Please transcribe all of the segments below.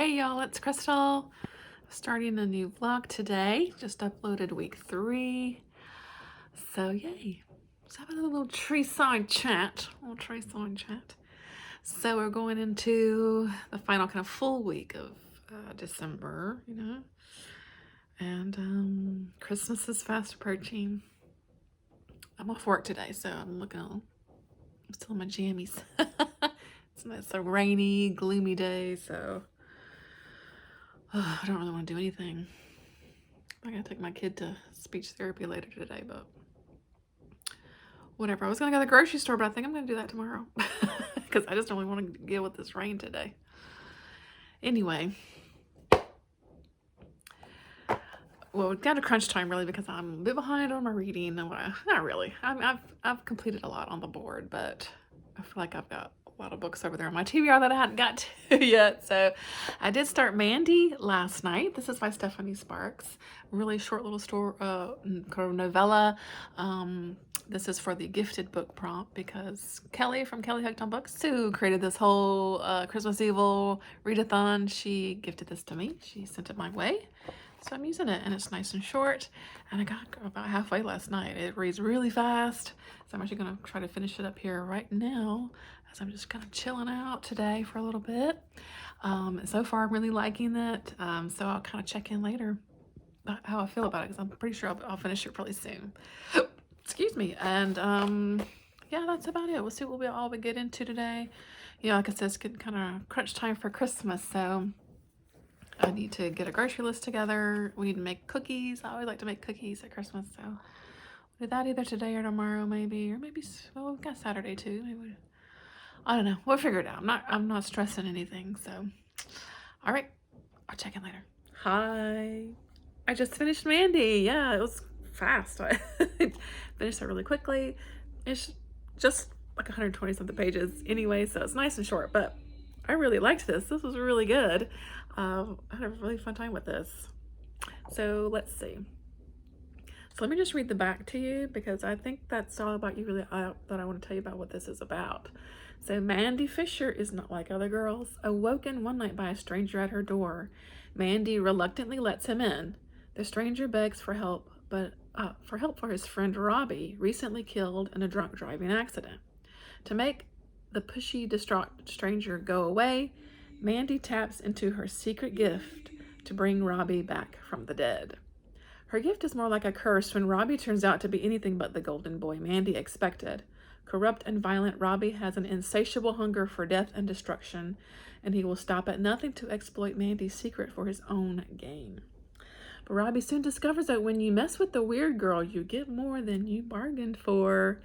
Hey y'all, it's Crystal. Starting a new vlog today. Just uploaded week 3. So yay. Let's have a little tree side chat. So we're going into the final kind of full week of December, And Christmas is fast approaching. I'm off work today, so I'm still in my jammies. It's a rainy, gloomy day, so I don't really want to do anything. I gotta take my kid to speech therapy later today, but whatever. I was gonna go to the grocery store, but I think I'm gonna do that tomorrow because I just don't really want to deal with this rain today. Anyway, well, we've got a crunch time really because I'm a bit behind on my reading. Not really. I've completed a lot on the board, but I feel like I've got a lot of books over there on my TBR that I hadn't got to yet. So I did start Mandy last night. This is by Stephanie Sparks. Really short little kind of novella. This is for the gifted book prompt because Kelly from Kelly Hooked on Books, who created this whole Christmas Evil Readathon, she gifted this to me. She sent it my way. So I'm using it, and it's nice and short, and I got about halfway last night. It reads really fast, so I'm actually going to try to finish it up here right now as I'm just kind of chilling out today for a little bit. So far, I'm really liking it, so I'll kind of check in later about how I feel about it, because I'm pretty sure I'll finish it pretty soon. Excuse me, and yeah, that's about it. We'll see what we'll get into today. Like I said, it's getting kind of crunch time for Christmas, so I need to get a grocery list together. We need to make cookies. I always like to make cookies at Christmas, so we'll do that either today or tomorrow, maybe, or maybe, well, we've got Saturday too. Maybe, I don't know. We'll figure it out. I'm not stressing anything. So, all right, I'll check in later. Hi, I just finished Mandy. Yeah, it was fast. I finished it really quickly. It's just like 120 something pages anyway, so it's nice and short, but I really liked this. This was really good. I had a really fun time with this. So let's see. So let me just read the back to you because I think that's all about you really that I want to tell you about what this is about. So Mandy Fisher is not like other girls. Awoken one night by a stranger at her door, Mandy reluctantly lets him in. The stranger begs for help, for his friend Robbie, recently killed in a drunk driving accident. To make the pushy, distraught stranger go away, Mandy taps into her secret gift to bring Robbie back from the dead. Her gift is more like a curse when Robbie turns out to be anything but the golden boy Mandy expected. Corrupt and violent, Robbie has an insatiable hunger for death and destruction, and he will stop at nothing to exploit Mandy's secret for his own gain. But Robbie soon discovers that when you mess with the weird girl, you get more than you bargained for.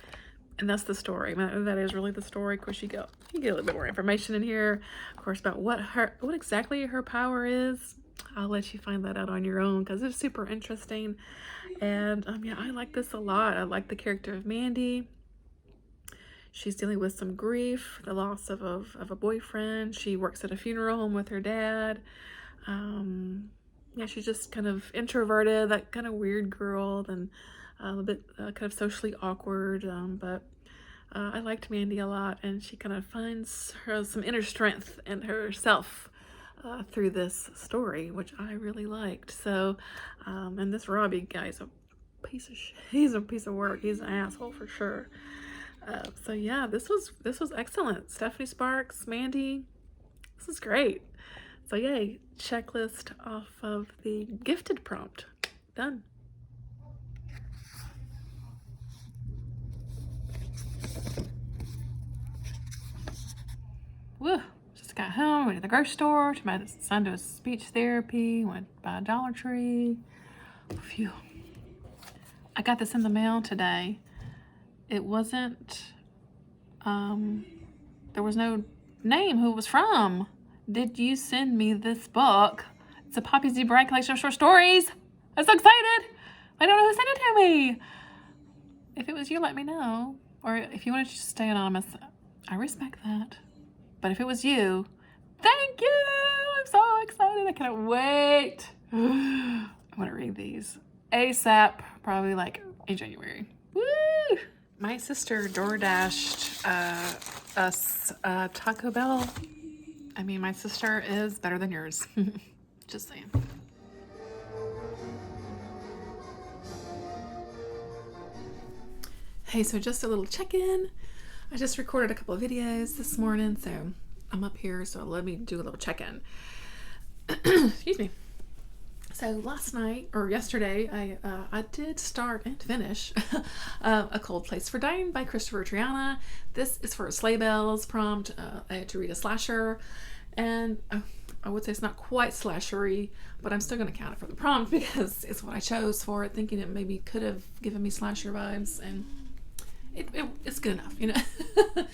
And that's the story. That is really the story. Of course, you get a little bit more information in here, of course, about what exactly her power is. I'll let you find that out on your own because it's super interesting. And yeah, I like this a lot. I like the character of Mandy. She's dealing with some grief, the loss of a boyfriend. She works at a funeral home with her dad. Yeah, she's just kind of introverted, that kind of weird girl, and a bit kind of socially awkward, but I liked Mandy a lot, and she kind of finds some inner strength in herself through this story, which I really liked. So, and this Robbie guy's he's a piece of work. He's an asshole for sure. So yeah, this was excellent. Stephanie Sparks, Mandy, this is great. So yay, checklist off of the gifted prompt. Done. Woo! Just got home, went to the grocery store, took my son to his speech therapy, went by Dollar Tree. Phew. I got this in the mail today. It wasn't, there was no name who it was from. Did you send me this book? It's a Poppy Z. Bride collection of short stories. I'm so excited. I don't know who sent it to me. If it was you, let me know. Or if you want to just stay anonymous, I respect that. But if it was you, thank you! I'm so excited. I cannot wait. I want to read these ASAP, probably like in January. Woo! My sister DoorDashed us Taco Bell I mean, my sister is better than yours. Just saying. Hey, so just a little check-in. I just recorded a couple of videos this morning, so I'm up here, so let me do a little check-in. Excuse me. So last night, or yesterday, I did start and finish A Cold Place for Dying by Christopher Triana. This is for a Sleigh Bells prompt. I had to read a slasher, and I would say it's not quite slashery, but I'm still going to count it for the prompt because it's what I chose for it, thinking it maybe could have given me slasher vibes, and it's good enough, you know.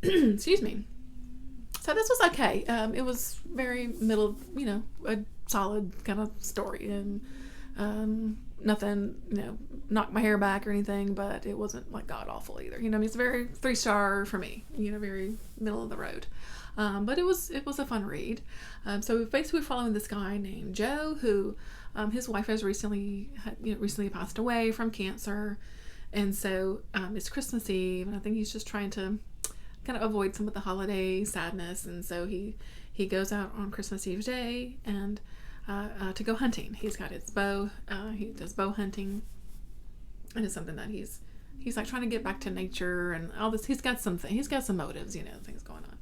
Excuse me. So this was okay. It was very middle, you know, a solid kind of story, and nothing, you know, knocked my hair back or anything, but it wasn't like god awful either. You know, I mean, it's a very 3-star for me. You know, very middle of the road. But it was a fun read. So basically, we're following this guy named Joe who, his wife has recently passed away from cancer, and so it's Christmas Eve, and I think he's just trying to kind of avoid some of the holiday sadness, and so he goes out on Christmas Eve day and to go hunting. He's got his bow. He does bow hunting, and it's something that he's like trying to get back to nature and all this. He's got some motives, you know, things going on,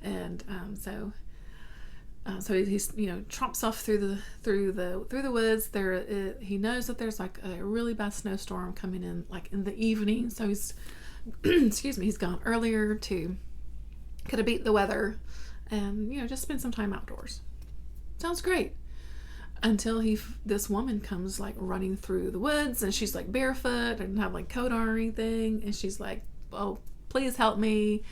and so he's you know, tromps off through the woods. He knows that there's like a really bad snowstorm coming in like in the evening, so he's excuse me, he's gone earlier to kind of beat the weather and, you know, just spend some time outdoors. Sounds great. Until this woman comes like running through the woods, and she's like barefoot and have like coat on or anything, and she's like, "Oh, please help me.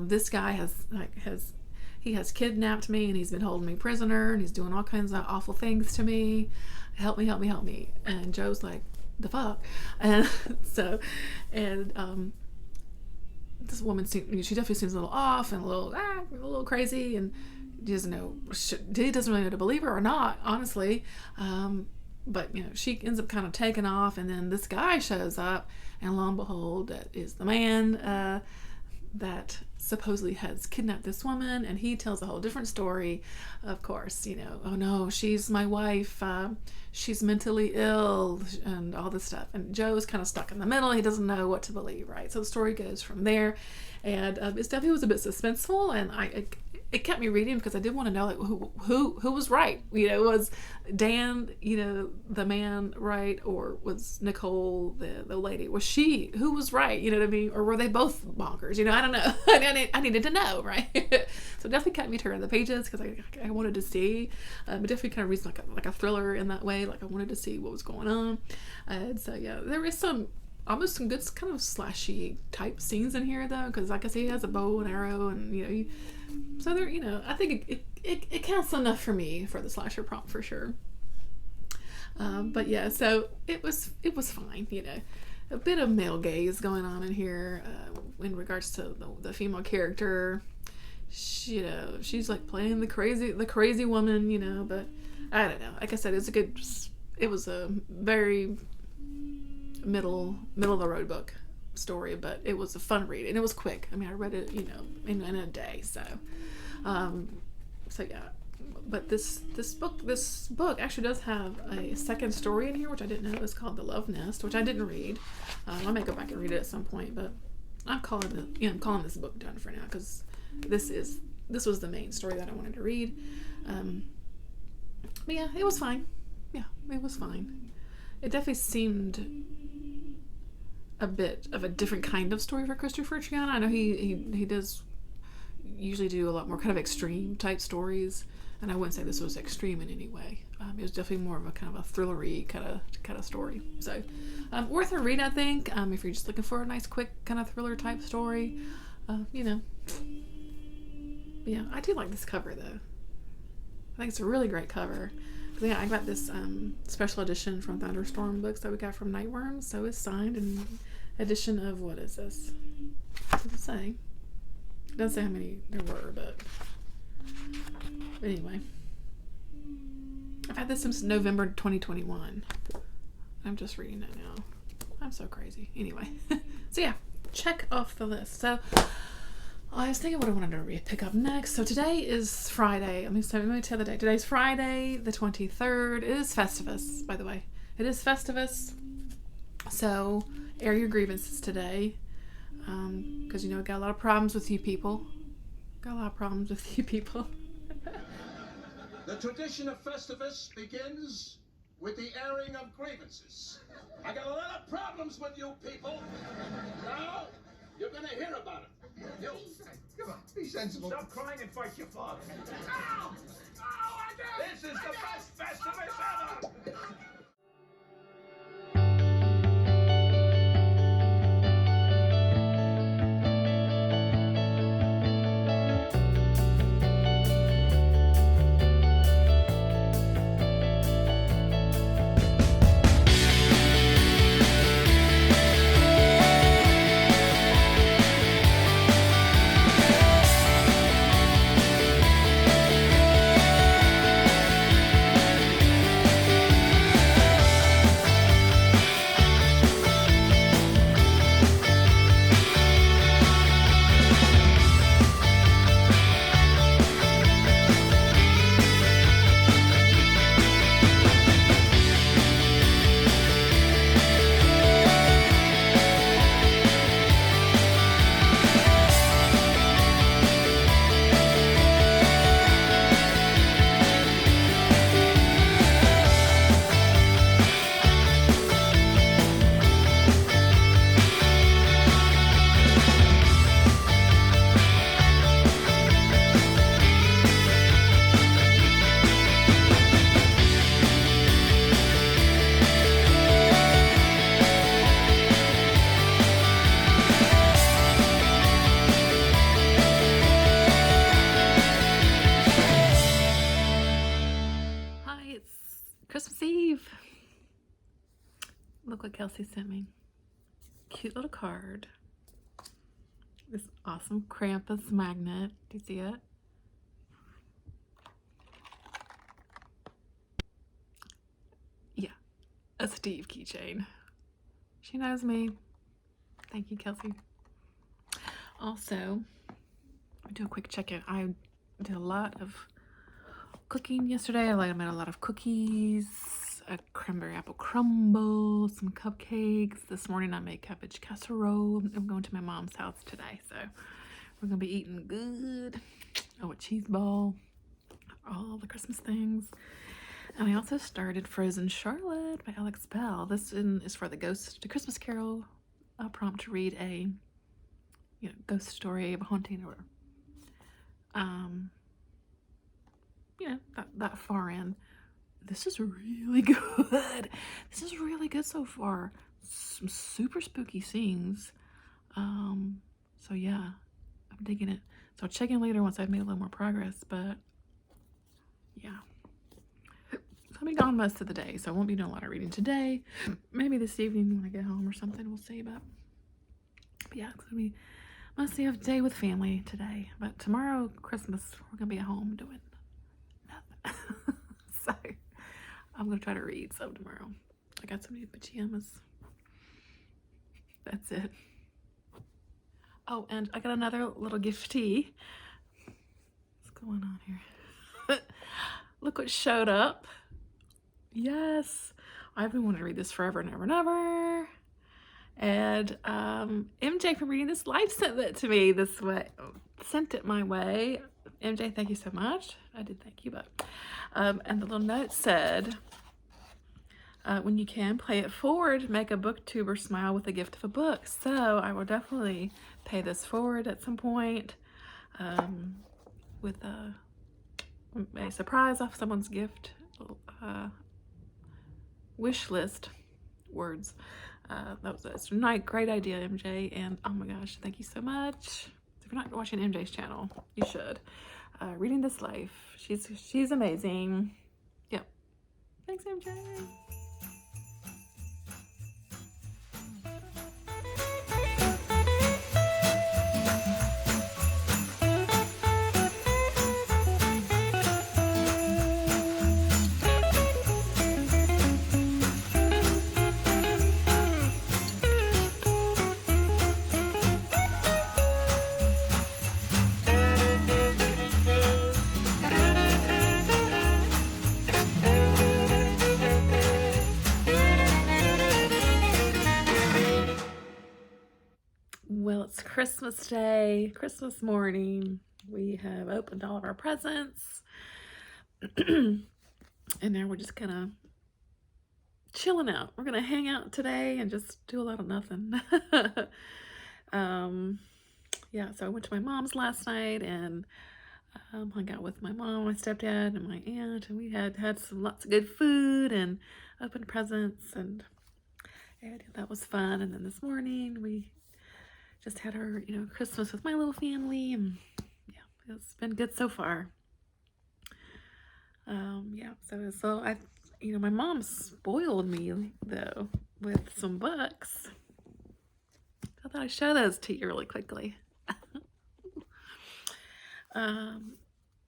This guy has kidnapped me, and he's been holding me prisoner, and he's doing all kinds of awful things to me. Help me, help me, help me." And Joe's like, "The fuck?" And so, and this woman she definitely seems a little off and a little crazy, and he doesn't really know to believe her or not, honestly. But you know, she ends up kind of taking off, and then this guy shows up, and lo and behold, that is the man that supposedly has kidnapped this woman, and he tells a whole different story. Of course, you know, "Oh no, she's my wife, she's mentally ill," and all this stuff, and Joe's kind of stuck in the middle. He doesn't know what to believe, right? So the story goes from there, and it definitely was a bit suspenseful, and it kept me reading because I did want to know, like, who was right. You know, was Dan, you know, the man, right, or was Nicole the lady? Who was right? You know what I mean? Or were they both bonkers? You know, I don't know. I needed to know, right? So it definitely kept me turning the pages because I wanted to see. It definitely kind of reads like a thriller in that way. Like I wanted to see what was going on. And so yeah, there is almost some good kind of slashy type scenes in here though, because like I say, he has a bow and arrow, and you know, so there, you know, I think it counts enough for me for the slasher prompt for sure. But yeah, so it was fine, you know. A bit of male gaze going on in here in regards to the female character. You know, she's like playing the crazy woman, you know. But I don't know. Like I said, it was a very middle of the road book story, but it was a fun read, and it was quick. I mean, I read it, you know, in a day. So yeah. But this book actually does have a second story in here, which I didn't know. It's called The Love Nest, which I didn't read. I may go back and read it at some point, but I'm calling this book done for now because this was the main story that I wanted to read. But yeah, it was fine. Yeah, it was fine. It definitely seemed a bit of a different kind of story for Christopher Triana. I know he does usually do a lot more kind of extreme type stories, and I wouldn't say this was extreme in any way. It was definitely more of a kind of a thrillery kind of story. So worth a read, I think, if you're just looking for a nice quick kind of thriller type story. You know, yeah, I do like this cover though. I think it's a really great cover. Yeah, I got this special edition from Thunderstorm Books that we got from Nightworms. So it's signed in edition of, what is this? What does it say? It doesn't say how many there were, but anyway. I've had this since November 2021. I'm just reading it now. I'm so crazy. Anyway. So yeah, check off the list. So I was thinking what I wanted to pick up next. So today is Friday. Let me tell you the day. Today's Friday, the 23rd. It is Festivus, by the way. It is Festivus. So air your grievances today. Because, you know, got a lot of problems with you people. The tradition of Festivus begins with the airing of grievances. I got a lot of problems with you people. Now, you're gonna hear about it. You. Come on, be sensible. Stop crying and fight your father. Ow! Ow, I did! This is the best Festivus ever! Christmas Eve. Look what Kelsey sent me. Cute little card. This awesome Krampus magnet. Do you see it? Yeah, a Steve keychain. She knows me. Thank you, Kelsey. Also, I'll do a quick check-in. I did a lot of cooking yesterday. I made a lot of cookies, a cranberry apple crumble, some cupcakes. This morning I made cabbage casserole. I'm going to my mom's house today, so we're gonna be eating good. Oh, a cheese ball, all the Christmas things. And I also started Frozen Charlotte by Alex Bell. This is for the Ghost to Christmas Carol prompt to read a ghost story of a haunting or that far in. This is really good. This is really good so far. Some super spooky scenes. So yeah, I'm digging it. So I'll check in later once I've made a little more progress, but yeah. So I'll be gone most of the day, so I won't be doing a lot of reading today. Maybe this evening when I get home or something, we'll see. But yeah, it's gonna be mostly a day with family today. But tomorrow, Christmas, we're gonna be at home doing nothing. So I'm gonna try to read some tomorrow. I got some new pajamas. That's it. Oh, and I got another little giftee. What's going on here? Look what showed up. Yes, I've been wanting to read this forever and ever and ever. And MJ from Reading This Life sent it to me this way. Sent it my way. MJ, thank you so much. I did thank you, but and the little note said, when you can, play it forward, make a booktuber smile with the gift of a book. So I will definitely pay this forward at some point with a surprise off someone's gift wish list words. That was a great idea, MJ, and oh my gosh, thank you so much. If you're not watching MJ's channel, you should. Reading This Life, she's amazing. Yep. Thanks, MJ. Well, it's Christmas Day, Christmas morning. We have opened all of our presents. And now we're just kind of chilling out. We're going to hang out today and just do a lot of nothing. Yeah, so I went to my mom's last night and hung out with my mom, my stepdad, and my aunt, and we had lots of good food and opened presents, and that was fun. And then this morning we just had our, Christmas with my little family, and yeah, it's been good so far. Yeah, so I, my mom spoiled me though with some books. I thought I'd show those to you really quickly.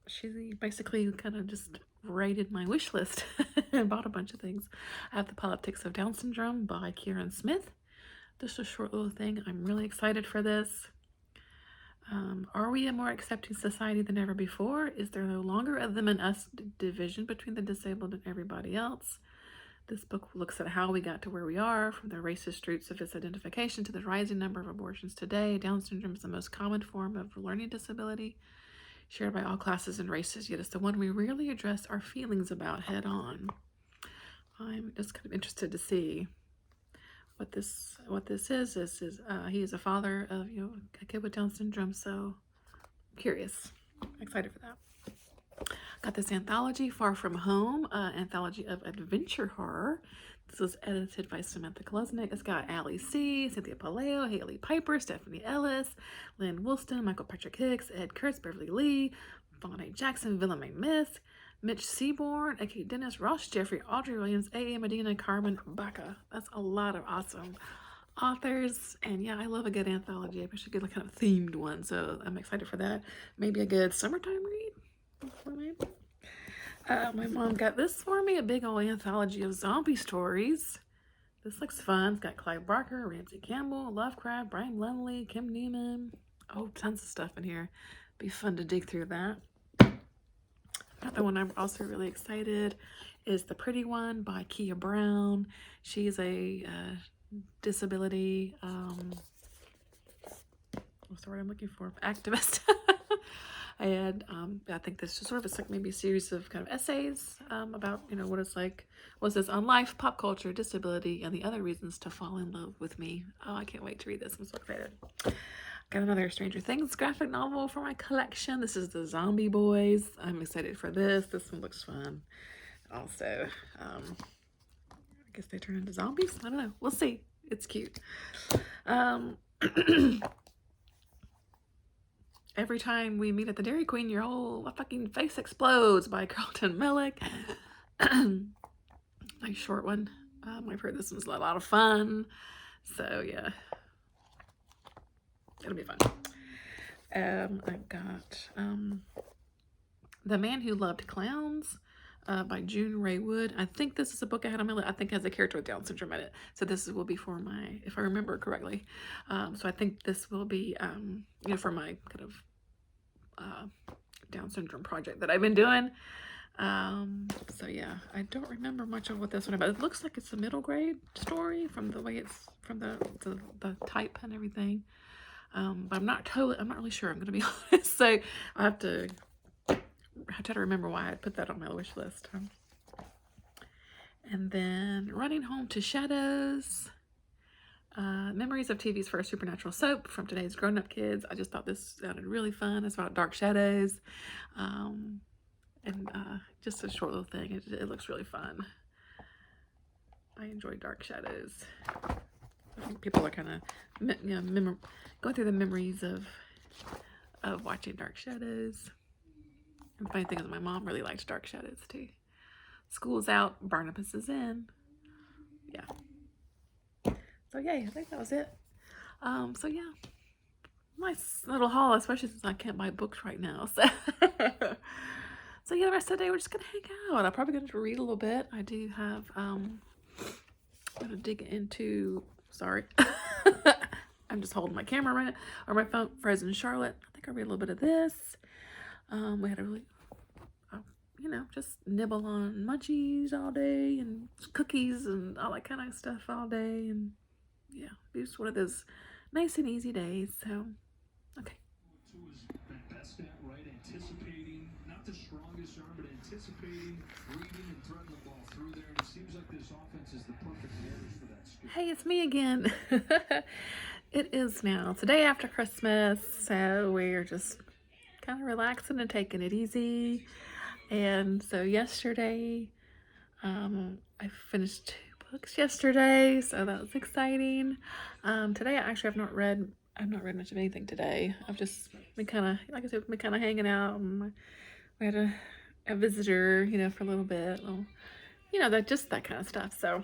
She basically kind of just raided my wish list and bought a bunch of things. I have The Politics of Down Syndrome by Kieran Smith. Just a short little thing. I'm really excited for this. Are we a more accepting society than ever before? Is there no longer a them and us division between the disabled and everybody else? This book looks at how we got to where we are, from the racist roots of its identification to the rising number of abortions today. Down syndrome is the most common form of learning disability, shared by all classes and races, yet it's the one we rarely address our feelings about head on. I'm just kind of interested to see what this is. He is a father of a kid with Down syndrome, so I'm curious. I'm excited for that. Got this anthology, Far From Home, anthology of adventure horror. This was edited by Samantha Klesnick. It's got Allie C., Cynthia Paleo, Haley Piper, Stephanie Ellis, Lynn Woolston, Michael Patrick Hicks, Ed Kurtz, Beverly Lee, Vaughn A. Jackson, Willem A. Myth, Mitch Seaborn, A.K. Dennis, Ross Jeffrey, Audrey Williams, A.A. Medina, Carmen Baca. That's a lot of awesome authors, and yeah, I love a good anthology. I wish I could get a kind of themed one, so I'm excited for that. Maybe a good summertime read. My mom got this for me, a big old anthology of zombie stories. This looks fun. It's got Clive Barker, Ramsey Campbell, Lovecraft, Brian Lumley, Kim Newman. Oh, tons of stuff in here. Be fun to dig through that. Another one I'm also really excited is The Pretty One by Kia Brown. She's a disability, what's the word I'm looking for? Activist. And I think this is sort of, it's like maybe a series of kind of essays about, what it's like, what's this on life, pop culture, disability, and the other reasons to fall in love with me. Oh, I can't wait to read this. I'm so excited. Got another Stranger Things graphic novel for my collection. This is The Zombie Boys. I'm excited for this. This one looks fun. Also, I guess they turn into zombies? I don't know. We'll see. It's cute. Every time we meet at the Dairy Queen, your whole fucking face explodes by Carlton Mellick. Nice short one. I've heard this one's a lot of fun. So yeah, it'll be fun. I've got The Man Who Loved Clowns by June Ray Wood. I think this is a book I had on my list. I think it has a character with Down syndrome in it. So this will be for my, if I remember correctly. So I think this will be, for my kind of Down syndrome project that I've been doing. So yeah, I don't remember much of what this one about. It looks like it's a middle grade story from the way it's, from the type and everything. But I'm not really sure, I'm gonna be honest. So I have to try to remember why I put that on my wish list. And then Running Home to Shadows, Memories of TV's First Supernatural Soap from today's grown-up kids. I just thought this sounded really fun. It's about dark shadows, and just a short little thing. It looks really fun. I enjoy dark shadows. I think people are kind of going through the memories of watching Dark Shadows. And the funny thing is, my mom really liked Dark Shadows too. School's out, Barnabas is in. Yeah. So yeah, I think that was it. So yeah, nice little haul, especially since I can't buy books right now. So, so yeah, the rest of the day we're just gonna hang out. I'm probably gonna read a little bit. I do have I'm gonna dig into. Sorry, I'm just holding my camera right or my phone. Frozen Charlotte. I think I read a little bit of this. We had a really, just nibble on munchies all day and cookies and all that kind of stuff all day, and yeah, just one of those nice and easy days. So, okay. Two is best at, right? Anticipating, not the strongest arm, but anticipating, reading, and threading the ball through there. And it seems like this offense is the perfect quarters for that skill. Hey, it's me again. It is now. It's the day after Christmas, so we're just kind of relaxing and taking it easy. And so yesterday, I finished 2 books yesterday, so that was exciting. Today I actually I've not read much of anything today. I've just been kind of, like I said, been kind of hanging out. And we had a visitor, for a little bit. That kind of stuff. So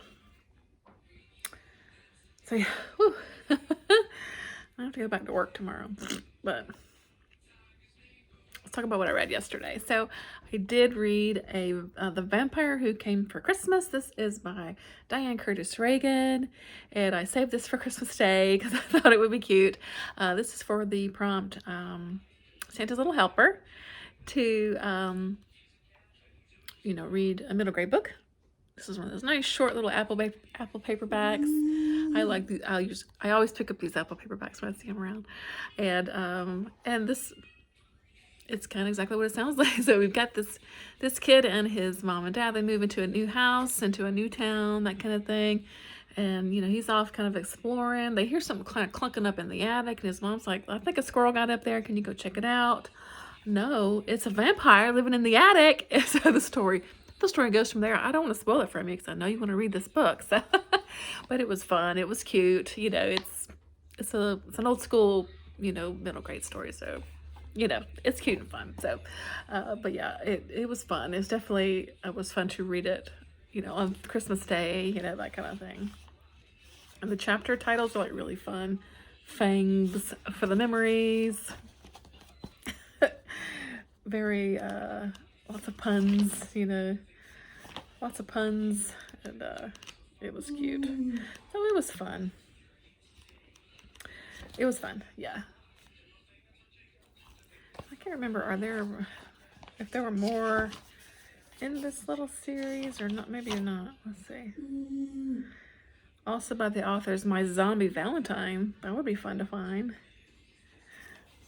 yeah, whew. I have to go back to work tomorrow, but let's talk about what I read yesterday. So I did read The Vampire Who Came for Christmas. This is by Diane Curtis Reagan, and I saved this for Christmas Day because I thought it would be cute. This is for the prompt Santa's Little Helper to, read a middle grade book. This is one of those nice short little Apple paperbacks. I like these. I always pick up these Apple paperbacks when I see them around, and this, it's kind of exactly what it sounds like. So we've got this kid and his mom and dad. They move into a new house, into a new town, that kind of thing, and he's off kind of exploring. They hear something kind of clunking up in the attic, and his mom's like, "I think a squirrel got up there. Can you go check it out?" No, it's a vampire living in the attic. And so the story goes from there. I don't want to spoil it for you because I know you want to read this book. So, but it was fun. It was cute. It's an old school, middle grade story. So, it's cute and fun. So, but yeah, it was fun. It was fun to read it, on Christmas Day, that kind of thing. And the chapter titles are like really fun. Fangs for the Memories. Very, lots of puns, lots of puns, and it was cute. So it was fun. It was fun, yeah. I can't remember, if there were more in this little series or not, maybe not. Let's see. Also by the authors My Zombie Valentine. That would be fun to find.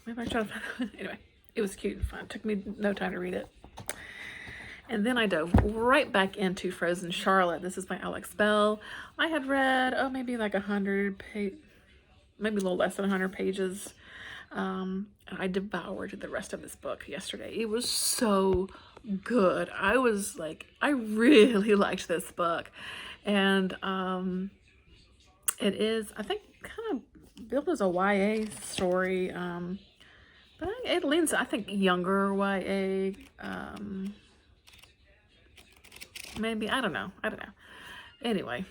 Maybe I try to find anyway. It was cute and fun. It took me no time to read it. And then I dove right back into Frozen Charlotte. This is by Alex Bell. I had read, maybe like 100 maybe a little less than 100 pages. And I devoured the rest of this book yesterday. It was so good. I really liked this book. And it is, I think, kind of billed as a YA story. But it leans, I think, younger YA. Maybe, I don't know. Anyway,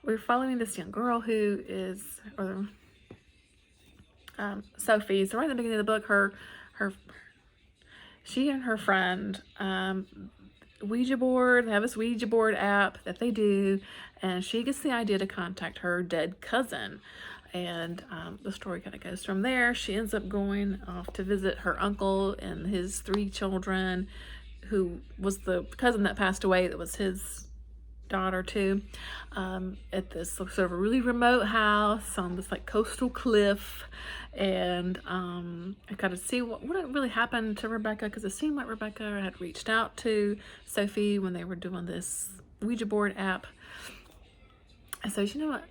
we're following this young girl who is, Sophie. So right at the beginning of the book, she and her friend, Ouija board, they have this Ouija board app that they do, and she gets the idea to contact her dead cousin. And the story kind of goes from there. She ends up going off to visit her uncle and his 3 children, who was the cousin that passed away, that was his daughter too, at this sort of a really remote house on this like coastal cliff. And I got to see what really happened to Rebecca, because it seemed like Rebecca had reached out to Sophie when they were doing this Ouija board app. And so, what?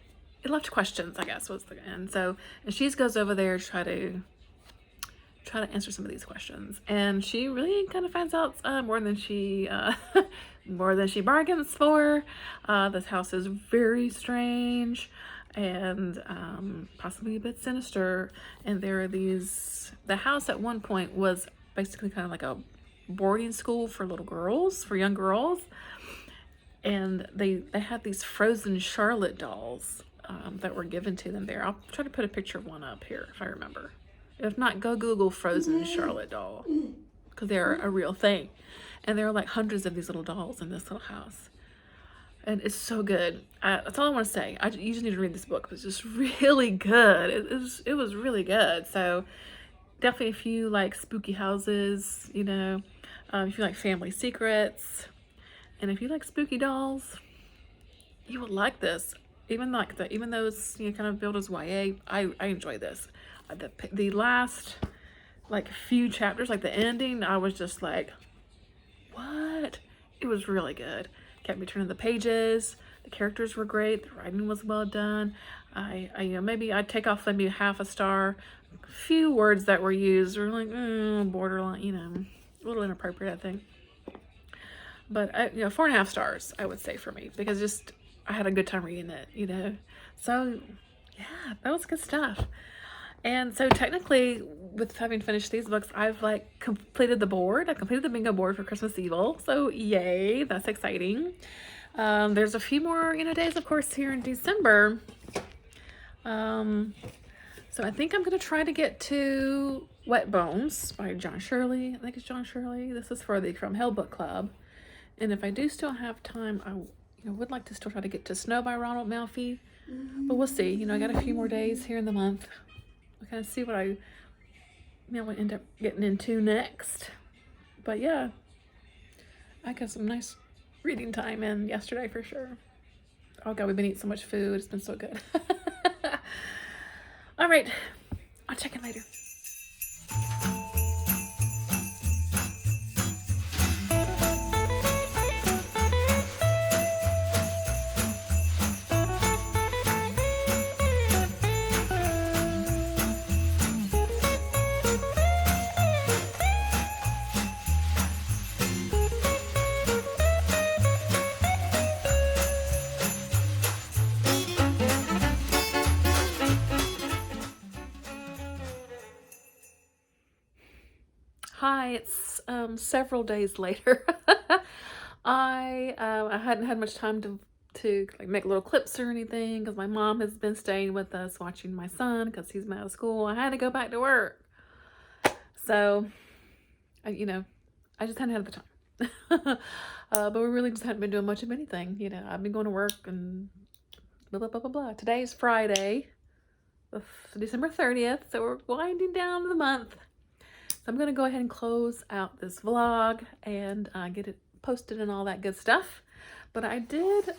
It left questions, I guess, and she goes over there to try to answer some of these questions, and she really kind of finds out more than she bargains for. This house is very strange and possibly a bit sinister, and there are the house at one point was basically kind of like a boarding school for young girls, and they had these Frozen Charlotte dolls that were given to them there. I'll try to put a picture of one up here if I remember. If not, go Google Frozen Charlotte doll, because they're a real thing. And there are like hundreds of these little dolls in this little house. And it's so good. That's all I want to say. You just need to read this book. It's just really good. It was really good. So definitely if you like spooky houses, if you like family secrets, and if you like spooky dolls, you will like this. even though it's, you know, kind of billed as YA, I enjoy this. The last like few chapters, like the ending, I was just like, what? It was really good. Kept me turning the pages. The characters were great. The writing was well done. I you know, maybe I'd take off maybe half a star. A few words that were used were like borderline, you know, a little inappropriate, I think. But you know, 4.5 stars, I would say, for me, because just I had a good time reading it, you know. So yeah, that was good stuff. And so technically, with having finished these books, I've like completed the board. I completed the bingo board for Christmas Evil. So yay, that's exciting. There's a few more, you know, days, of course, here in December. So I think I'm gonna try to get to Wet Bones by John Shirley. I think it's John Shirley. This is for the From Hell book club. And if I do still have time, I would like to still try to get to Snow by Ronald Malfi. But we'll see. You know, I got a few more days here in the month. We'll kind of see what I end up getting into next. But yeah, I got some nice reading time in yesterday for sure. Oh God, we've been eating so much food. It's been so good. All right, I'll check in later. Hi, it's several days later. I hadn't had much time to like make little clips or anything because my mom has been staying with us watching my son because he's been out of school. I had to go back to work, so you know, I just hadn't had the time. But we really just hadn't been doing much of anything. You know, I've been going to work and blah blah blah blah blah. Today's Friday, December 30th, so we're winding down the month. So I'm going to go ahead and close out this vlog and get it posted and all that good stuff. But I did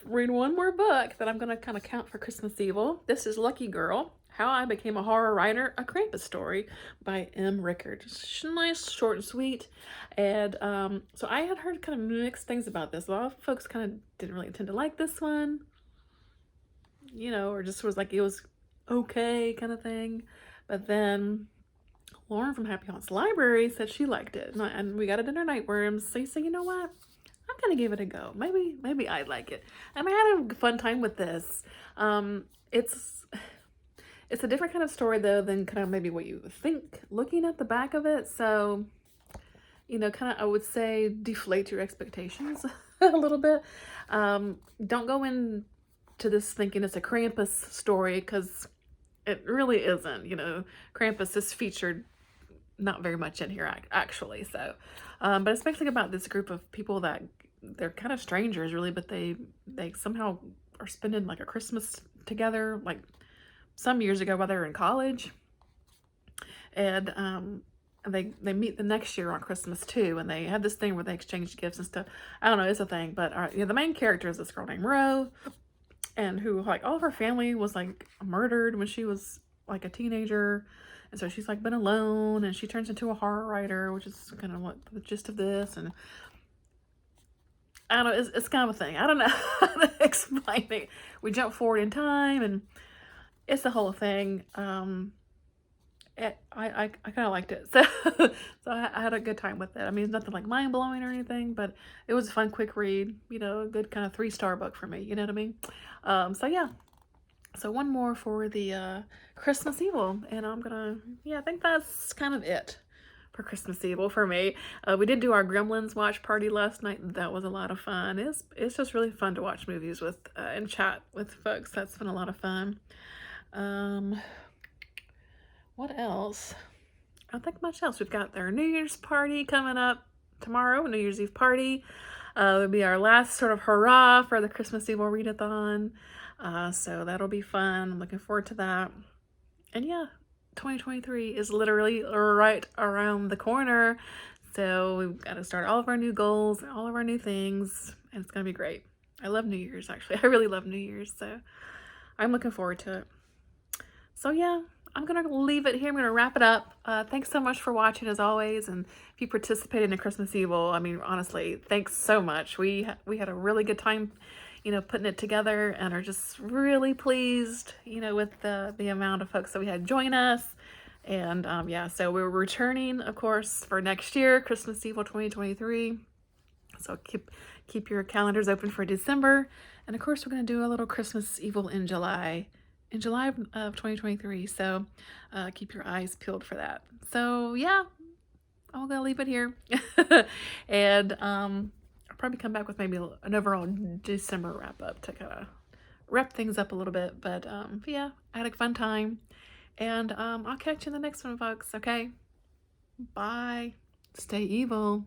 read one more book that I'm going to kind of count for Christmas Evil. This is Lucky Girl, How I Became a Horror Writer, a Krampus Story by M. Rickard. Just nice, short and sweet. And so I had heard kind of mixed things about this. A lot of folks kind of didn't really tend to like this one, you know, or just was like it was okay kind of thing. But then Lauren from Happy Haunts Library said she liked it, and we got it in our Nightworms. So you say, you know what? I'm gonna give it a go. Maybe I'd like it. And I had a fun time with this. It's a different kind of story though than kind of maybe what you would think looking at the back of it. So, you know, kind of I would say deflate your expectations a little bit. Don't go into this thinking it's a Krampus story because it really isn't. You know, Krampus is featured not very much in here actually. So, but especially about this group of people that they're kind of strangers really, but they somehow are spending like a Christmas together, like some years ago while they were in college, and they meet the next year on Christmas too, and they have this thing where they exchange gifts and stuff. I don't know, it's a thing, but yeah, the main character is this girl named Ro, and who like all of her family was like murdered when she was like a teenager. And so she's like been alone, and she turns into a horror writer, which is kind of what the gist of this. And I don't know, it's kind of a thing. I don't know how to explain it. We jump forward in time, and it's the whole thing. I kind of liked it. So I had a good time with it. I mean, it's nothing like mind blowing or anything, but it was a fun, quick read. You know, a good kind of 3-star book for me. You know what I mean? So yeah. So one more for the Christmas Evil, and I think that's kind of it for Christmas Evil for me. We did do our Gremlins watch party last night. That was a lot of fun. It's just really fun to watch movies with and chat with folks. That's been a lot of fun. What else? I don't think much else. We've got our New Year's party coming up tomorrow, New Year's Eve party. It'll be our last sort of hurrah for the Christmas Evil Readathon. So that'll be fun. I'm looking forward to that. And yeah, 2023 is literally right around the corner. So we've got to start all of our new goals, all of our new things, and it's going to be great. I love New Year's, actually. I really love New Year's, so I'm looking forward to it. So yeah, I'm gonna leave it here. I'm gonna wrap it up. Thanks so much for watching, as always, and if you participated in Christmas Evil, I mean, honestly, thanks so much. We had a really good time, you know, putting it together, and are just really pleased, you know, with the amount of folks that we had join us. And yeah, so we're returning, of course, for next year, Christmas Evil 2023. So keep your calendars open for December. And of course, we're going to do a little Christmas Evil in July of 2023. So keep your eyes peeled for that. So yeah, I'm going to leave it here. And I'll probably come back with maybe an overall December wrap up to kind of wrap things up a little bit. But yeah, I had a fun time. And I'll catch you in the next one, folks. Okay? Bye. Stay evil.